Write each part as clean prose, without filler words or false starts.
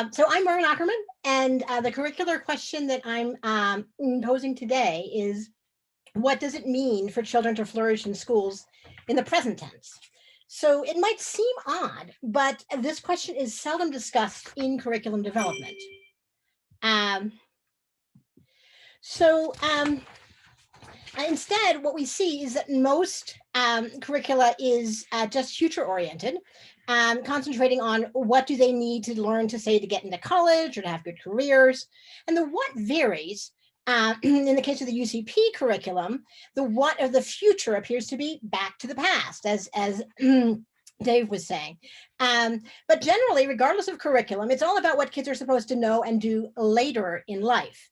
So I'm Maren Ackerman, and the curricular question that I'm posing today is, what does it mean for children to flourish in schools in the present tense? So it might seem odd, but this question is seldom discussed in curriculum development. Instead, what we see is that most curricula is just future-oriented, concentrating on what do they need to learn to say to get into college or to have good careers. And the what varies. In the case of the UCP curriculum, the what of the future appears to be back to the past, as Dave was saying. But generally, regardless of curriculum, it's all about what kids are supposed to know and do later in life.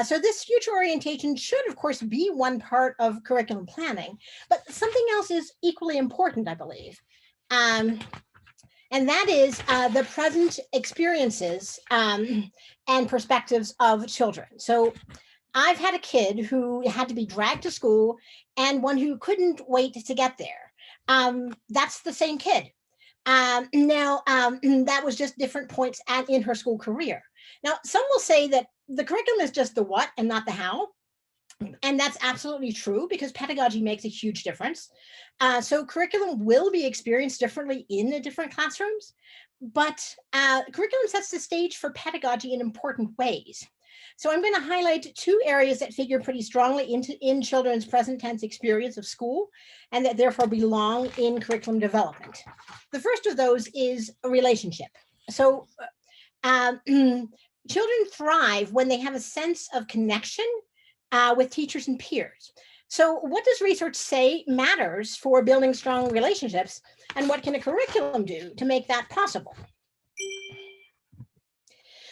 So this future orientation should, of course, be one part of curriculum planning, but something else is equally important, I believe. And that is the present experiences and perspectives of children. So I've had a kid who had to be dragged to school and one who couldn't wait to get there. That's the same kid. That was just different points in her school career. Now, some will say that the curriculum is just the what and not the how. And that's absolutely true because pedagogy makes a huge difference. So curriculum will be experienced differently in the different classrooms, but curriculum sets the stage for pedagogy in important ways. So I'm going to highlight two areas that figure pretty strongly in children's present tense experience of school and that therefore belong in curriculum development. The first of those is a relationship. So children thrive when they have a sense of connection with teachers and peers. So what does research say matters for building strong relationships, and what can a curriculum do to make that possible?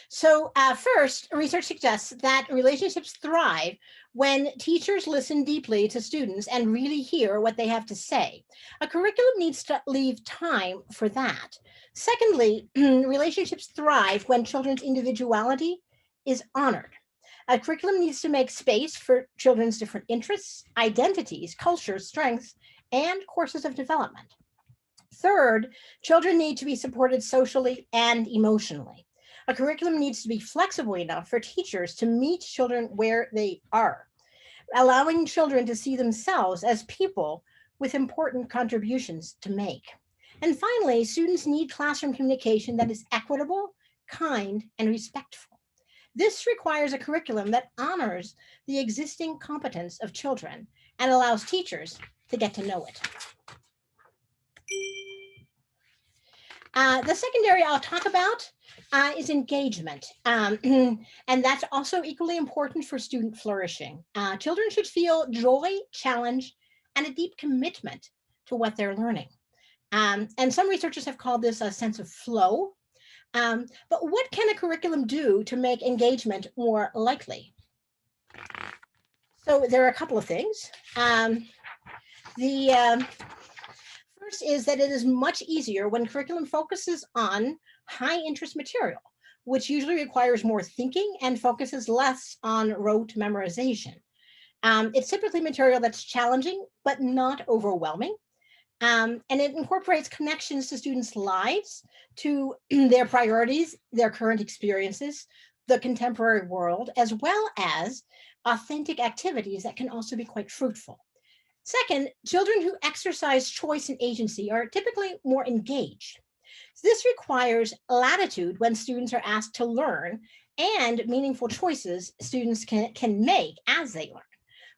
So first, research suggests that relationships thrive when teachers listen deeply to students and really hear what they have to say. A curriculum needs to leave time for that. Secondly, relationships thrive when children's individuality is honored. A curriculum needs to make space for children's different interests, identities, cultures, strengths, and courses of development. Third, children need to be supported socially and emotionally. A curriculum needs to be flexible enough for teachers to meet children where they are, allowing children to see themselves as people with important contributions to make. And finally, students need classroom communication that is equitable, kind, and respectful. This requires a curriculum that honors the existing competence of children and allows teachers to get to know it. The second area I'll talk about is engagement. And that's also equally important for student flourishing. Children should feel joy, challenge, and a deep commitment to what they're learning. And some researchers have called this a sense of flow. But what can a curriculum do to make engagement more likely? So there are a couple of things. First is that it is much easier when curriculum focuses on high interest material, which usually requires more thinking and focuses less on rote memorization. It's typically material that's challenging, but not overwhelming. And it incorporates connections to students' lives, to their priorities, their current experiences, the contemporary world, as well as authentic activities that can also be quite fruitful. Second, children who exercise choice and agency are typically more engaged. This requires latitude when students are asked to learn and meaningful choices students can make as they learn.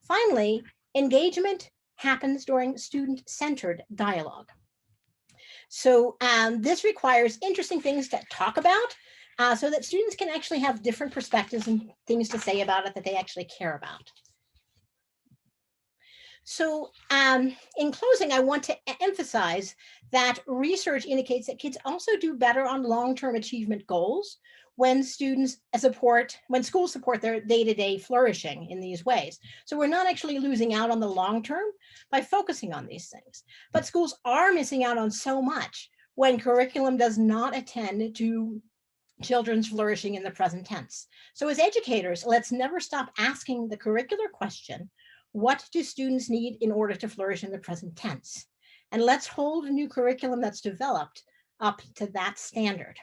Finally, engagement happens during student-centered dialogue. So this requires interesting things to talk about so that students can actually have different perspectives and things to say about it that they actually care about. So in closing, I want to emphasize that research indicates that kids also do better on long-term achievement goals when schools support their day-to-day flourishing in these ways. So we're not actually losing out on the long term by focusing on these things, but schools are missing out on so much when curriculum does not attend to children's flourishing in the present tense. So as educators, let's never stop asking the curricular question, what do students need in order to flourish in the present tense? And let's hold a new curriculum that's developed up to that standard.